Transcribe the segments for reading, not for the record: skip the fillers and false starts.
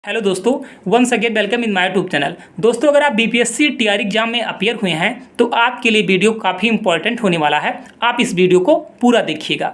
Hello दोस्तों, once again welcome in my YouTube channel. दोस्तों, अगर आप बीपीएससी टीआर एग्जाम में अपियर हुए हैं तो आपके लिए वीडियो काफ़ी इंपॉर्टेंट होने वाला है। आप इस वीडियो को पूरा देखिएगा।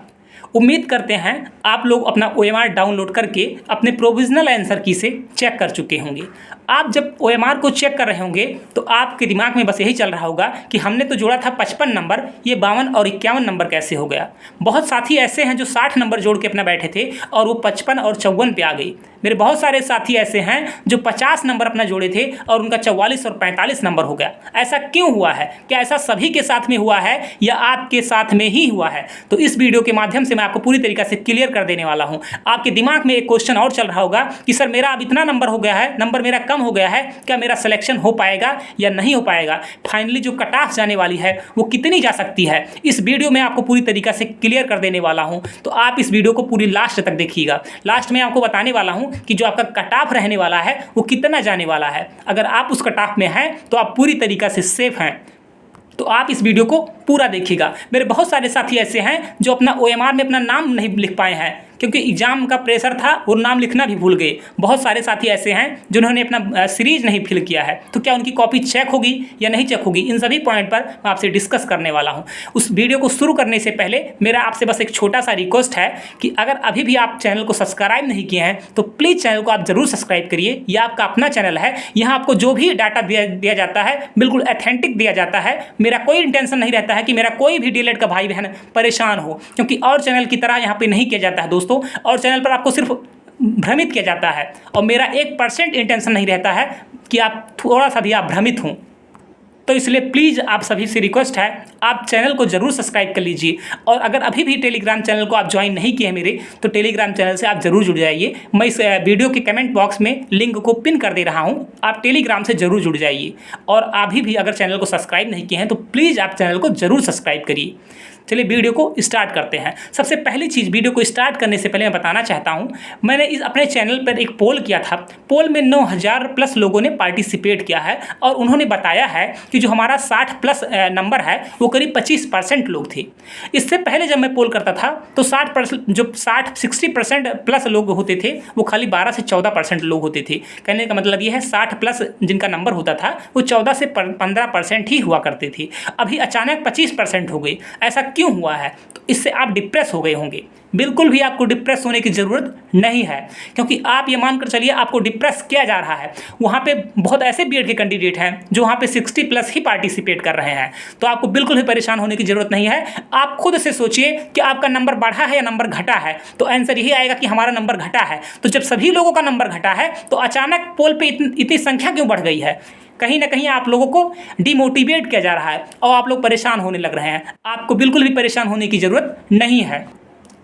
उम्मीद करते हैं आप लोग अपना ओएमआर डाउनलोड करके अपने प्रोविजनल आंसर की से चेक कर चुके होंगे। आप जब ओएमआर को चेक कर रहे होंगे तो आपके दिमाग में बस यही चल रहा होगा कि हमने तो जोड़ा था 55 नंबर, ये 52 और 51 नंबर कैसे हो गया। बहुत साथी ऐसे हैं जो 60 नंबर जोड़ के अपना बैठे थे और वो 55 और 54 पे आ गई। मेरे बहुत सारे साथी ऐसे हैं जो 50 नंबर अपना जोड़े थे और उनका 44 और 45 नंबर हो गया। ऐसा क्यों हुआ है? क्या ऐसा सभी के साथ में हुआ है या आपके साथ में ही हुआ है? तो इस वीडियो के माध्यम से मैं आपको पूरी तरीके से क्लियर कर देने वाला हूं। आपके दिमाग में एक क्वेश्चन और चल रहा होगा कि सर मेरा अब इतना नंबर हो गया है, नंबर मेरा कम हो गया है, क्या मेरा सिलेक्शन हो पाएगा या नहीं हो पाएगा? फाइनली जो कट ऑफ जाने वाली है वो कितनी जा सकती है, इस वीडियो में आपको पूरी तरीके से क्लियर कर देने वाला हूं। तो आप इस वीडियो को पूरी लास्ट तक देखिएगा। लास्ट में आपको बताने वाला हूं कि जो आपका कट ऑफ रहने वाला है वो कितना जाने वाला है। अगर आप उस कट ऑफ में हैं तो आप पूरी तरीके से सेफ हैं। तो आप इस वीडियो को पूरा देखिएगा। मेरे बहुत सारे साथी ऐसे हैं जो अपना ओएमआर में अपना नाम नहीं लिख पाए हैं क्योंकि एग्जाम का प्रेशर था और नाम लिखना भी भूल गए। बहुत सारे साथी ऐसे हैं जिन्होंने अपना सीरीज नहीं फिल किया है। तो क्या उनकी कॉपी चेक होगी या नहीं चेक होगी, इन सभी पॉइंट पर मैं आपसे डिस्कस करने वाला हूं। उस वीडियो को शुरू करने से पहले मेरा आपसे बस एक छोटा सा रिक्वेस्ट है कि अगर अभी भी आप चैनल को सब्सक्राइब नहीं किए हैं तो प्लीज़ चैनल को आप जरूर सब्सक्राइब करिए। यह आपका अपना चैनल है, यहाँ आपको जो भी डाटा दिया जाता है बिल्कुल ऑथेंटिक दिया जाता है। मेरा कोई इंटेंशन नहीं रहता है कि मेरा कोई भी डीएलएड का भाई बहन परेशान हो, क्योंकि और चैनल की तरह यहाँ पे नहीं किया जाता है दोस्तों। और चैनल पर आपको सिर्फ भ्रमित किया जाता है और मेरा 1% इंटेंशन नहीं रहता है कि आप थोड़ा सा भी आप भ्रमित हों। तो इसलिए प्लीज़ आप सभी से रिक्वेस्ट है, आप चैनल को ज़रूर सब्सक्राइब कर लीजिए। और अगर अभी भी टेलीग्राम चैनल को आप ज्वाइन नहीं किए हैं मेरे, तो टेलीग्राम चैनल से आप ज़रूर जुड़ जाइए। मैं इस वीडियो के कमेंट बॉक्स में लिंक को पिन कर दे रहा हूँ, आप टेलीग्राम से ज़रूर जुड़ जाइए। और अभी भी अगर चैनल को सब्सक्राइब नहीं किए हैं तो प्लीज़ आप चैनल को ज़रूर सब्सक्राइब करिए। चलिए वीडियो को स्टार्ट करते हैं। सबसे पहली चीज़, वीडियो को स्टार्ट करने से पहले मैं बताना चाहता हूं, मैंने इस अपने चैनल पर एक पोल किया था। पोल में 9000 प्लस लोगों ने पार्टिसिपेट किया है और उन्होंने बताया है कि जो हमारा 60 प्लस नंबर है वो करीब 25% लोग थे। इससे पहले जब मैं पोल करता था तो 60% प्लस लोग होते थे वो खाली 12 से 14% लोग होते थे। कहने का मतलब ये है 60 प्लस जिनका नंबर होता था वो 14 से 15% ही हुआ करते थे। अभी अचानक 25% हो गई। ऐसा क्यों हुआ है? तो इससे आप डिप्रेस हो गए होंगे। बिल्कुल भी आपको डिप्रेस होने की ज़रूरत नहीं है, क्योंकि आप ये मानकर चलिए आपको डिप्रेस किया जा रहा है। वहाँ पे बहुत ऐसे बीएड के कैंडिडेट हैं जो वहाँ पे 60 प्लस ही पार्टिसिपेट कर रहे हैं। तो आपको बिल्कुल भी परेशान होने की ज़रूरत नहीं है। आप खुद से सोचिए कि आपका नंबर बढ़ा है या नंबर घटा है, तो आंसर यही आएगा कि हमारा नंबर घटा है। तो जब सभी लोगों का नंबर घटा है तो अचानक पोल पे इतनी संख्या क्यों बढ़ गई है? कहीं ना कहीं आप लोगों को डिमोटिवेट किया जा रहा है और आप लोग परेशान होने लग रहे हैं। आपको बिल्कुल भी परेशान होने की ज़रूरत नहीं है।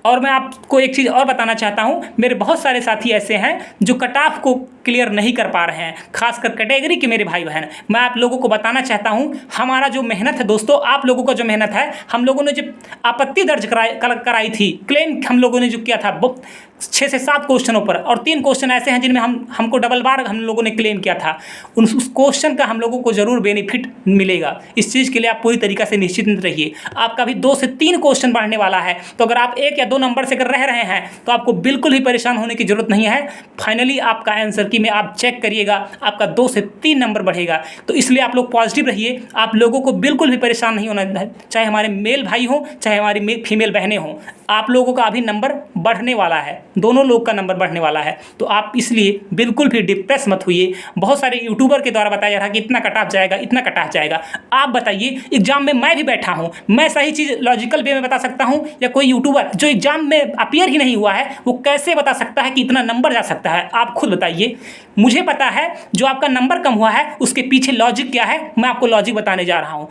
और मैं आपको एक चीज़ और बताना चाहता हूं, मेरे बहुत सारे साथी ऐसे हैं जो कट ऑफ को क्लियर नहीं कर पा रहे हैं, खासकर कैटेगरी के मेरे भाई बहन। मैं आप लोगों को बताना चाहता हूं, हमारा जो मेहनत है दोस्तों, आप लोगों का जो मेहनत है, हम लोगों ने जो आपत्ति दर्ज कराई थी, क्लेम हम लोगों ने जो किया था 6 से 7 क्वेश्चनों पर, और 3 क्वेश्चन ऐसे हैं जिनमें हमको डबल बार हम लोगों ने क्लेम किया था। उस क्वेश्चन का हम लोगों को ज़रूर बेनिफिट मिलेगा। इस चीज़ के लिए आप पूरी तरीक़े से निश्चिंत रहिए। आपका भी 2 से 3 क्वेश्चन बढ़ने वाला है। तो अगर आप 1 या 2 नंबर से अगर रह रहे हैं तो आपको बिल्कुल भी परेशान होने की ज़रूरत नहीं है। फाइनली आपका आंसर की में आप चेक करिएगा, आपका 2 से 3 नंबर बढ़ेगा। तो इसलिए आप लोग पॉजिटिव रहिए। आप लोगों को बिल्कुल भी परेशान नहीं होना है, चाहे हमारे मेल भाई हों चाहे हमारी फीमेल बहनें हों। आप लोगों का अभी नंबर बढ़ने वाला है, दोनों लोग का नंबर बढ़ने वाला है। तो आप इसलिए बिल्कुल भी डिप्रेस मत होइए। बहुत सारे यूट्यूबर के द्वारा बताया जा रहा है कि इतना कट ऑफ जाएगा, इतना कट ऑफ जाएगा। आप बताइए, एग्जाम में मैं भी बैठा हूँ, मैं सही चीज़ लॉजिकल वे में बता सकता हूँ या कोई यूट्यूबर जो एग्जाम में अपियर ही नहीं हुआ है वो कैसे बता सकता है कि इतना नंबर जा सकता है? आप खुद बताइए। मुझे पता है जो आपका नंबर कम हुआ है उसके पीछे लॉजिक क्या है, मैं आपको लॉजिक बताने जा रहा हूँ।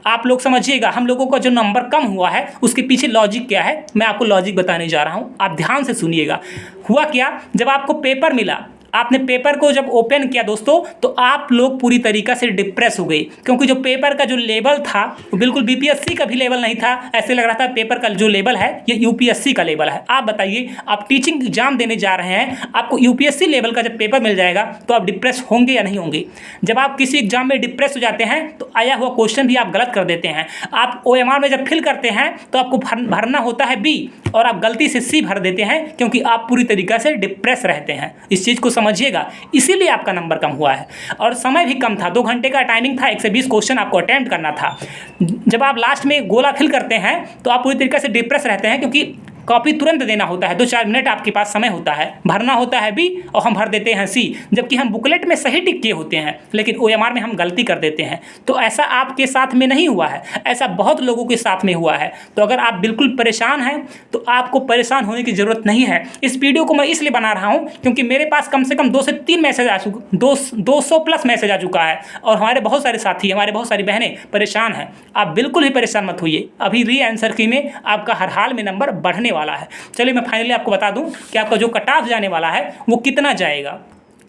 आप लोग समझिएगा, हम लोगों का जो नंबर कम हुआ है उसके पीछे लॉजिक क्या है, मैं आपको लॉजिक बताने जा रहा हूँ। आप ध्यान से सुनिएगा। हुआ क्या, जब आपको पेपर मिला, आपने पेपर को जब ओपन किया दोस्तों, तो आप लोग पूरी तरीक़ा से डिप्रेस हो गए, क्योंकि जो पेपर का जो लेवल था वो बिल्कुल बीपीएससी का भी लेवल नहीं था। ऐसे लग रहा था पेपर का जो लेवल है ये यूपीएससी का लेवल है। आप बताइए, आप टीचिंग एग्जाम देने जा रहे हैं, आपको यूपीएससी लेवल का जब पेपर मिल जाएगा तो आप डिप्रेस होंगे या नहीं होंगे? जब आप किसी एग्जाम में डिप्रेस हो जाते हैं तो आया हुआ क्वेश्चन भी आप गलत कर देते हैं। आप ओएमआर में जब फिल करते हैं तो आपको भरना होता है बी और आप गलती से सी भर देते हैं, क्योंकि आप पूरी तरीक़ा से डिप्रेस रहते हैं। इस चीज़ को समझिएगा, इसीलिए आपका नंबर कम हुआ है। और समय भी कम था, 2 घंटे का टाइमिंग था, 120 क्वेश्चन आपको अटेम्प्ट करना था। जब आप लास्ट में गोला फिल करते हैं तो आप पूरी तरीके से डिप्रेस रहते हैं, क्योंकि कॉपी तुरंत देना होता है, 2-4 मिनट आपके पास समय होता है, भरना होता है बी और हम भर देते हैं सी, जबकि हम बुकलेट में सही टिक किए होते हैं लेकिन OMR में हम गलती कर देते हैं। तो ऐसा आपके साथ में नहीं हुआ है, ऐसा बहुत लोगों के साथ में हुआ है। तो अगर आप बिल्कुल परेशान हैं तो आपको परेशान होने की ज़रूरत नहीं है। इस वीडियो को मैं इसलिए बना रहा हूँ क्योंकि मेरे पास कम से कम 2 से 3 मैसेज आ चुके, 200 प्लस मैसेज आ चुका है और हमारे बहुत सारे साथी, हमारे बहुत सारी बहनें परेशान हैं। आप बिल्कुल ही परेशान मत होइए, अभी री आंसर की में आपका हर हाल में नंबर बढ़ने वाला है। चलिए मैं फाइनली आपको बता दूं कि आपका जो कट ऑफ जाने वाला है वो कितना जाएगा।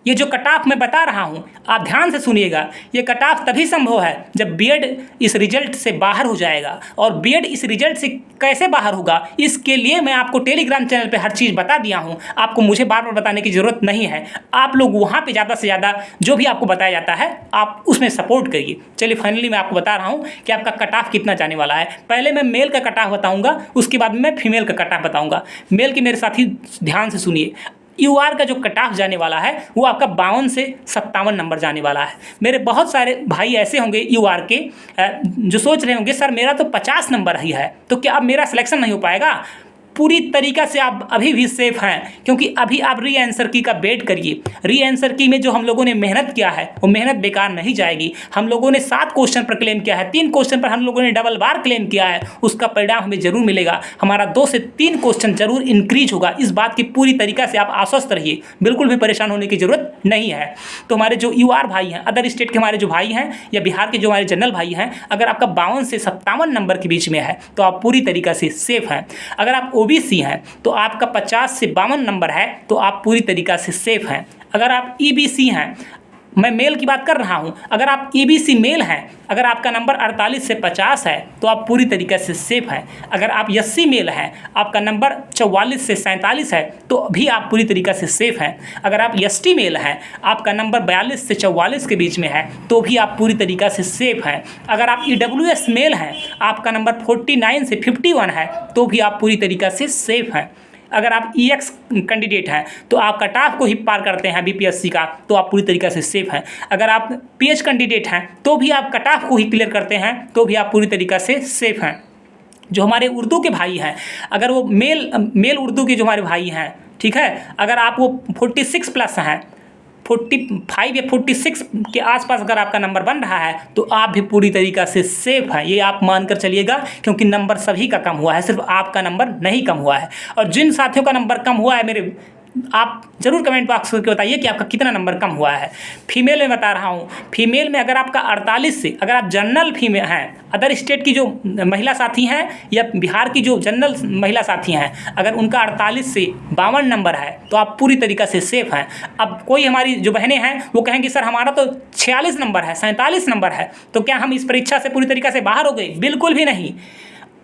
ये जो कट ऑफ मैं बता रहा हूं आप ध्यान से सुनिएगा, ये कट ऑफ तभी संभव है जब बीएड इस रिजल्ट से बाहर हो जाएगा। और बीएड इस रिजल्ट से कैसे बाहर होगा, इसके लिए मैं आपको टेलीग्राम चैनल पे हर चीज़ बता दिया हूं, आपको मुझे बार बार बताने की ज़रूरत नहीं है। आप लोग वहाँ पे ज़्यादा से ज़्यादा जो भी आपको बताया जाता है आप उसमें सपोर्ट करिए। चलिए फाइनली मैं आपको बता रहा हूँ कि आपका कट ऑफ कितना जाने वाला है। पहले मैं मेल का कट ऑफ बताऊँगा, उसके बाद मैं फीमेल का कट ऑफ बताऊँगा। मेल की मेरे साथी ध्यान से सुनिए, UR का जो कट ऑफ जाने वाला है वो आपका 52 से 57 नंबर जाने वाला है। मेरे बहुत सारे भाई ऐसे होंगे UR के जो सोच रहे होंगे सर मेरा तो 50 नंबर ही है, तो क्या अब मेरा सिलेक्शन नहीं हो पाएगा? पूरी तरीक़ा से आप अभी भी सेफ हैं, क्योंकि अभी आप री आंसर की का वेट करिए। री आंसर की में जो हम लोगों ने मेहनत किया है वो मेहनत बेकार नहीं जाएगी। हम लोगों ने 7 क्वेश्चन पर क्लेम किया है, 3 क्वेश्चन पर हम लोगों ने डबल बार क्लेम किया है, उसका परिणाम हमें जरूर मिलेगा। हमारा 2 से 3 क्वेश्चन जरूर इंक्रीज होगा, इस बात की पूरी तरीक़ा से आप आश्वस्त रहिए, बिल्कुल भी परेशान होने की ज़रूरत नहीं है। तो हमारे जो UR भाई हैं, अदर स्टेट के हमारे जो भाई हैं या बिहार के जो हमारे जनरल भाई हैं, अगर आपका 52 से 57 नंबर के बीच में है तो आप पूरी तरीक़ा से सेफ हैं। अगर आप OBC हैं तो आपका 50 से 52 नंबर है तो आप पूरी तरीक़ा से सेफ हैं। अगर आप EBC हैं, मैं मेल की बात कर रहा हूं, अगर आप EBC मेल हैं, अगर आपका नंबर 48 से 50 है तो आप पूरी तरीके से सेफ हैं। अगर आप SC मेल हैं, आपका नंबर 44 से 47 है तो भी आप पूरी तरीके से सेफ हैं। अगर आप ST मेल हैं, आपका नंबर 42 से 44 के बीच में है तो भी आप पूरी तरीके से सेफ हैं। अगर आप EWS मेल हैं, आपका नंबर 49 से 51 है तो भी आप पूरी तरीके से सेफ हैं। अगर आप EX कैंडिडेट हैं तो आप कट ऑफ को ही पार करते हैं BPSC का तो आप पूरी तरीके से सेफ हैं। अगर आप PH कैंडिडेट हैं तो भी आप कट ऑफ को ही क्लियर करते हैं तो भी आप पूरी तरीके से सेफ हैं। जो हमारे उर्दू के भाई हैं, अगर वो मेल उर्दू के जो हमारे भाई हैं, ठीक है, अगर आप वो 46 प्लस हैं, 45 या 46 के आसपास अगर आपका नंबर बन रहा है तो आप भी पूरी तरीक़ा से सेफ है, ये आप मानकर चलिएगा, क्योंकि नंबर सभी का कम हुआ है, सिर्फ आपका नंबर नहीं कम हुआ है। और जिन साथियों का नंबर कम हुआ है मेरे, आप ज़रूर कमेंट बॉक्स करके बताइए कि आपका कितना नंबर कम हुआ है। फीमेल में बता रहा हूँ, फीमेल में अगर आपका 48 से, अगर आप जनरल फीमेल हैं, अदर स्टेट की जो महिला साथी हैं या बिहार की जो जनरल महिला साथी हैं, अगर उनका 48 से 52 नंबर है तो आप पूरी तरीक़ा से सेफ हैं। अब कोई हमारी जो बहनें हैं वो कहेंगी सर हमारा तो 46 नंबर है, 47 नंबर है, तो क्या हम इस परीक्षा से पूरी तरीक़ा से बाहर हो गए? बिल्कुल भी नहीं।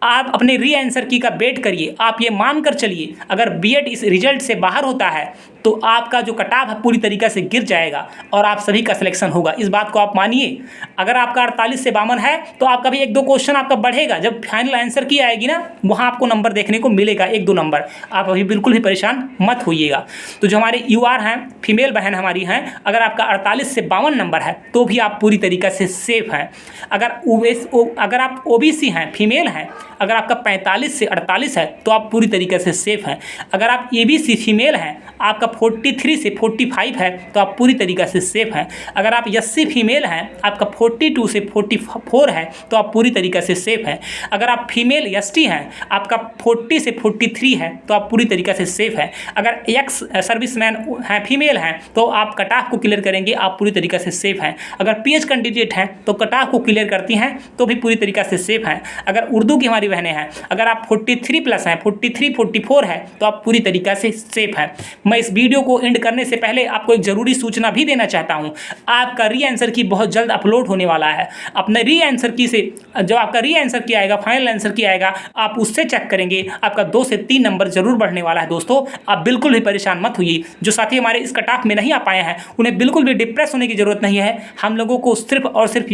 आप अपने री आंसर की का वेट करिए। आप ये मानकर चलिए अगर बीएड इस रिजल्ट से बाहर होता है तो आपका जो कट ऑफ है पूरी तरीके से गिर जाएगा और आप सभी का सिलेक्शन होगा, इस बात को आप मानिए। अगर आपका 48 से 52 है तो आपका भी 1-2 क्वेश्चन आपका बढ़ेगा, जब फाइनल आंसर की आएगी ना वहाँ आपको नंबर देखने को मिलेगा, 1-2 नंबर। आप अभी बिल्कुल भी परेशान मत होइएगा। तो जो हमारे UR हैं, फीमेल बहन हमारी हैं, अगर आपका 48 से 52 नंबर है तो भी आप पूरी तरीके से सेफ हैं। अगर आप OBC हैं, फीमेल हैं, अगर आपका 45 से 48 है तो आप पूरी तरीके से सेफ हैं। अगर आप ABC फीमेल हैं, आपका 43 से 45 है तो आप पूरी तरीके से सेफ हैं। अगर आप SC फीमेल हैं, आपका 42 से 44 है तो आप पूरी तरीके से सेफ हैं। अगर आप फीमेल ST हैं, आपका 40 से 43 है तो आप पूरी तरीके से सेफ हैं। अगर एक्स सर्विसमैन हैं, फीमेल हैं, तो आप कट ऑफ को क्लियर करेंगे, आप पूरी तरीके से सेफ हैं। अगर PH कैंडिडेट हैं तो कट ऑफ को क्लियर करती हैं तो भी पूरी तरीके से सेफ हैं। अगर उर्दू की हमारी बहनें हैं, अगर आप 43 प्लस हैं, 43-44 है तो आप पूरी तरीके से सेफ हैं। मैं इस वीडियो को एंड करने से पहले आपको एक ज़रूरी सूचना भी देना चाहता हूं। आपका री आंसर की बहुत जल्द अपलोड होने वाला है। अपने री आंसर की से जो आपका री आंसर की आएगा, फाइनल आंसर की आएगा, आप उससे चेक करेंगे, आपका 2 से 3 नंबर जरूर बढ़ने वाला है। दोस्तों आप बिल्कुल भी परेशान मत होइए। जो साथी हमारे इस कट ऑफ में नहीं आ पाए हैं उन्हें बिल्कुल भी डिप्रेस होने की ज़रूरत नहीं है। हम लोगों को सिर्फ और सिर्फ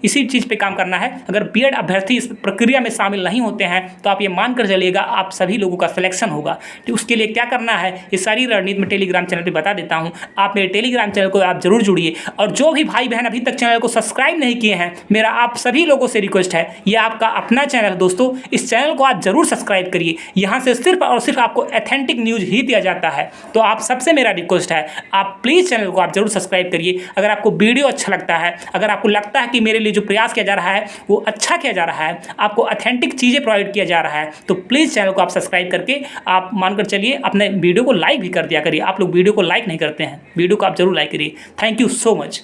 इसी चीज़ पर काम करना है। अगर बीएड अभ्यर्थी इस प्रक्रिया में शामिल नहीं नहीं होते हैं तो आप ये मान कर चलिएगा आप सभी लोगों का सिलेक्शन होगा। तो उसके लिए क्या करना है, ये सारी रणनीति मैं टेलीग्राम चैनल पर बता देता हूँ। आप मेरे टेलीग्राम चैनल को आप जरूर जुड़िए, और जो भी भाई बहन अभी तक चैनल को सब्सक्राइब नहीं किए हैं, मेरा आप सभी लोगों से रिक्वेस्ट है, ये आपका अपना चैनल है दोस्तों, इस चैनल को आप जरूर सब्सक्राइब करिए। यहाँ से सिर्फ और सिर्फ आपको ऑथेंटिक न्यूज़ ही दिया जाता है। तो आप सबसे मेरा रिक्वेस्ट है, आप प्लीज़ चैनल को आप जरूर सब्सक्राइब करिए। अगर आपको वीडियो अच्छा लगता है, अगर आपको लगता है कि मेरे लिए जो प्रयास किया जा रहा है वो अच्छा किया जा रहा है, आपको ऑथेंटिक चीज़ें प्रोवाइड किया जा रहा है, तो प्लीज़ चैनल को आप सब्सक्राइब करके आप मानकर चलिए अपने वीडियो को लाइक भी कर दिया करिए। आप लोग वीडियो को लाइक नहीं करते हैं, वीडियो को आप जरूर लाइक करिए। Thank you so much.